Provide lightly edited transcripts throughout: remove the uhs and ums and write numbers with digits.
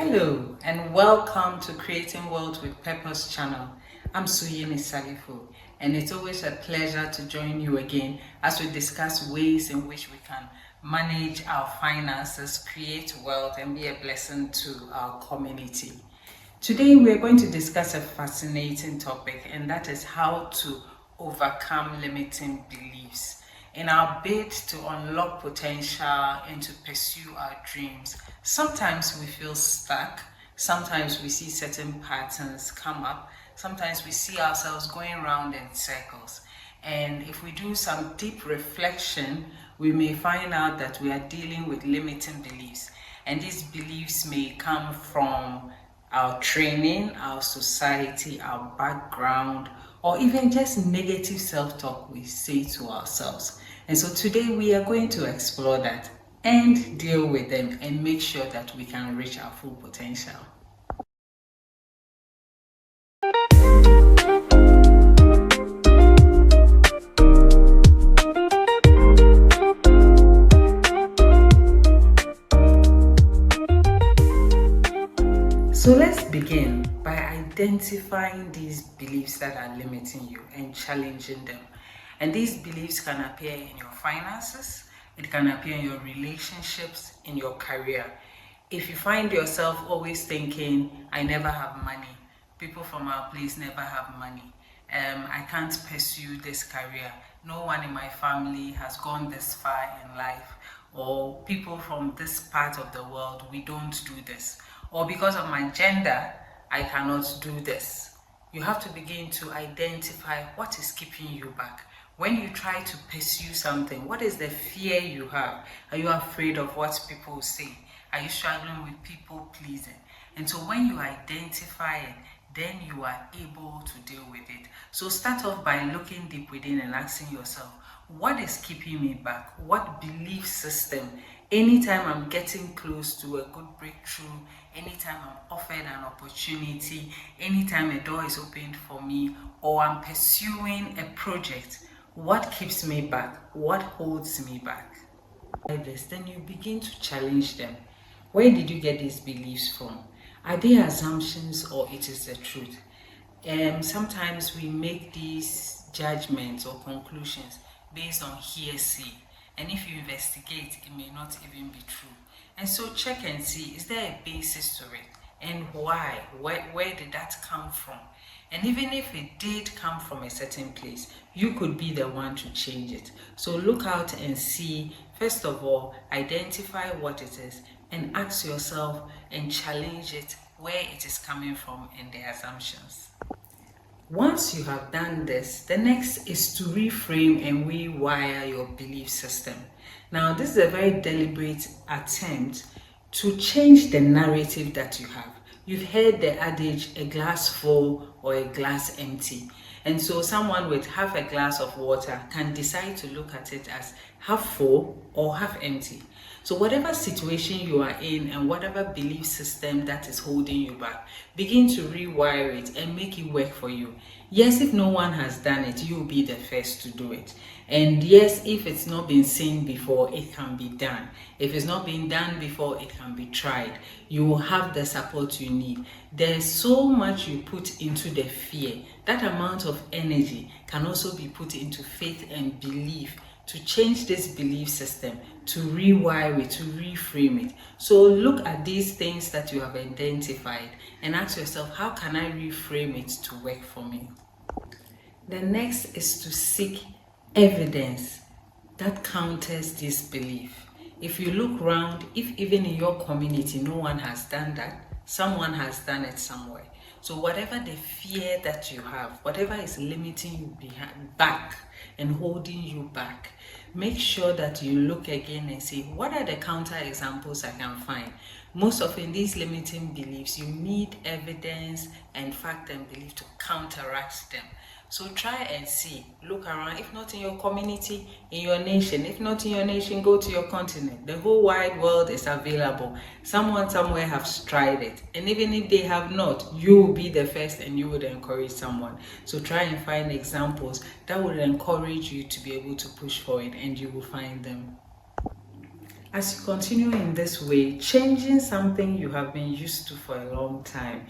Hello and welcome to Creating World with Purpose channel. I'm Suyini Salifo, and it's always a pleasure to join you again as we discuss ways in which we can manage our finances, create wealth, and be a blessing to our community. Today we're going to discuss a fascinating topic, and that is how to overcome limiting beliefs. In our bid to unlock potential and to pursue our dreams, sometimes we feel stuck, sometimes we see certain patterns come up, sometimes we see ourselves going around in circles. And if we do some deep reflection, we may find out that we are dealing with limiting beliefs. And these beliefs may come from our training, our society, our background, or even just negative self-talk we say to ourselves. And so today we are going to explore that and deal with them and make sure that we can reach our full potential. So let's begin by identifying these beliefs that are limiting you and challenging them. And these beliefs can appear in your finances, it can appear in your relationships, in your career. If you find yourself always thinking, I never have money, people from our place never have money, I can't pursue this career, no one in my family has gone this far in life, or people from this part of the world, we don't do this, or because of my gender, I cannot do this. You have to begin to identify what is keeping you back. When you try to pursue something, what is the fear you have? Are you afraid of what people will say? Are you struggling with people pleasing? And so when you identify it, then you are able to deal with it. So start off by looking deep within and asking yourself, what is keeping me back? What belief system? Anytime I'm getting close to a good breakthrough, anytime I'm offered an opportunity, anytime a door is opened for me, or I'm pursuing a project, what keeps me back? What holds me back? Like this, then you begin to challenge them. Where did you get these beliefs from? Are they assumptions or it is the truth? Sometimes we make these judgments or conclusions based on hearsay, and if you investigate, it may not even be true. And so check and see, is there a basis to it, and why? Where did that come from? And even if it did come from a certain place, you could be the one to change it. So look out and see. First of all, identify what it is and ask yourself and challenge it where it is coming from and the assumptions. Once you have done this, the next is to reframe and rewire your belief system. Now, this is a very deliberate attempt to change the narrative that you have. You've heard the adage, a glass full or a glass empty. And so someone with half a glass of water can decide to look at it as half full or half empty. So whatever situation you are in and whatever belief system that is holding you back, begin to rewire it and make it work for you. Yes, if no one has done it, you'll be the first to do it. And yes, if it's not been seen before, it can be done. If it's not been done before, it can be tried. You will have the support you need. There's so much you put into the fear. That amount of energy can also be put into faith and belief to change this belief system, to rewire it, to reframe it. So look at these things that you have identified and ask yourself, how can I reframe it to work for me? The next is to seek evidence that counters this belief. If you look around, if even in your community no one has done that, someone has done it somewhere. So whatever the fear that you have, whatever is limiting you back and holding you back, make sure that you look again and say, what are the counter examples I can find? Most often these limiting beliefs, you need evidence and fact and belief to counteract them. So try and see, look around, if not in your community, in your nation. If not in your nation, go to your continent. The whole wide world is available. Someone somewhere has tried it. And even if they have not, you will be the first and you would encourage someone. So try and find examples that would encourage you to be able to push for it, and you will find them. As you continue in this way, changing something you have been used to for a long time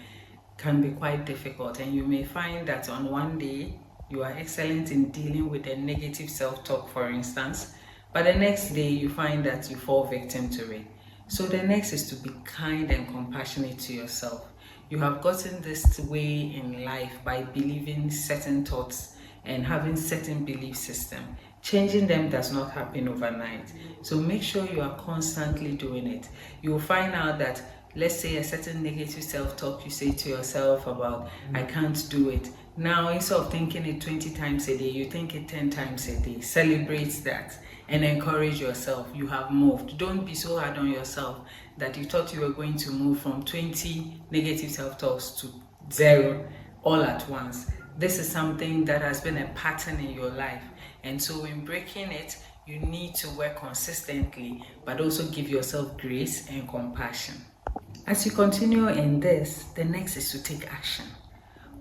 can be quite difficult, and you may find that on one day you are excellent in dealing with a negative self-talk, for instance, but the next day you find that you fall victim to it. So the next is to be kind and compassionate to yourself. You have gotten this way in life by believing certain thoughts and having certain belief system. Changing them does not happen overnight. So make sure you are constantly doing it. You will find out that, let's say, a certain negative self-talk you say to yourself about, I can't do it. Now, instead of thinking it 20 times a day, you think it 10 times a day. Celebrate that and encourage yourself. You have moved. Don't be so hard on yourself that you thought you were going to move from 20 negative self-talks to 0 all at once. This is something that has been a pattern in your life, and so in breaking it, you need to work consistently, but also give yourself grace and compassion. As you continue in this, the next is to take action.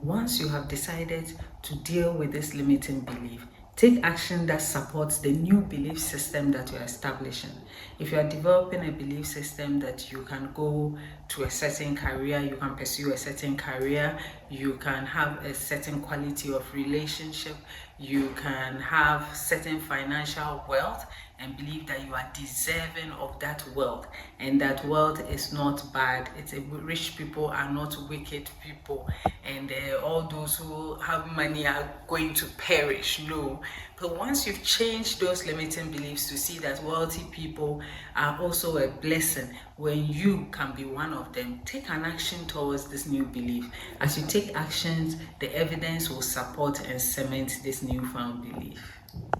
Once you have decided to deal with this limiting belief, take action that supports the new belief system that you're establishing. If you are developing a belief system that you can go to a certain career, you can pursue a certain career, you can have a certain quality of relationship, you can have certain financial wealth, and believe that you are deserving of that wealth, and that wealth is not bad. It's rich people are not wicked people, and all those who have money are going to perish. No. But once you've changed those limiting beliefs to see that wealthy people are also a blessing, when you can be one of them, take an action towards this new belief. As you take actions, the evidence will support and cement this newfound belief.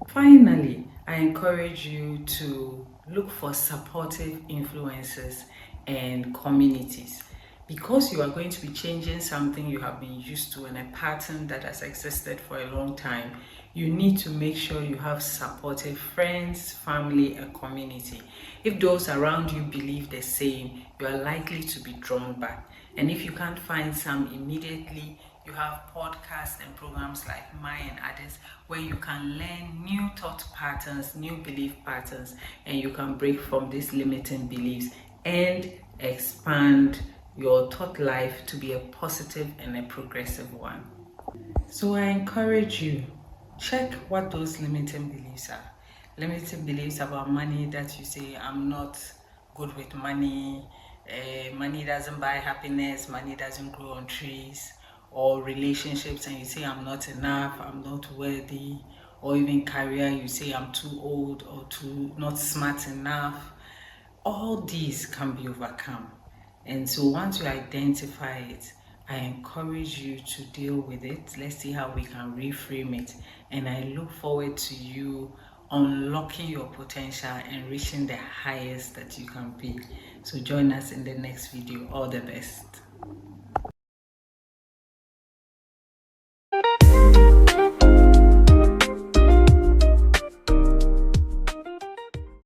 Finally, I encourage you to look for supportive influences and communities. Because you are going to be changing something you have been used to and a pattern that has existed for a long time, you need to make sure you have supportive friends, family, and community. If those around you believe the same, you are likely to be drawn back. And if you can't find some immediately, you have podcasts and programs like mine and others where you can learn new thought patterns, new belief patterns, and you can break from these limiting beliefs and expand your thought life to be a positive and a progressive one. So I encourage you, check what those limiting beliefs are. Limiting beliefs about money, that you say, I'm not good with money, money doesn't buy happiness, money doesn't grow on trees. Or relationships, and you say, I'm not enough, I'm not worthy. Or even career, you say, I'm too old or too not smart enough. All these can be overcome. And so once you identify it, I encourage you to deal with it. Let's see how we can reframe it. And I look forward to you unlocking your potential and reaching the highest that you can be. So join us in the next video. All the best.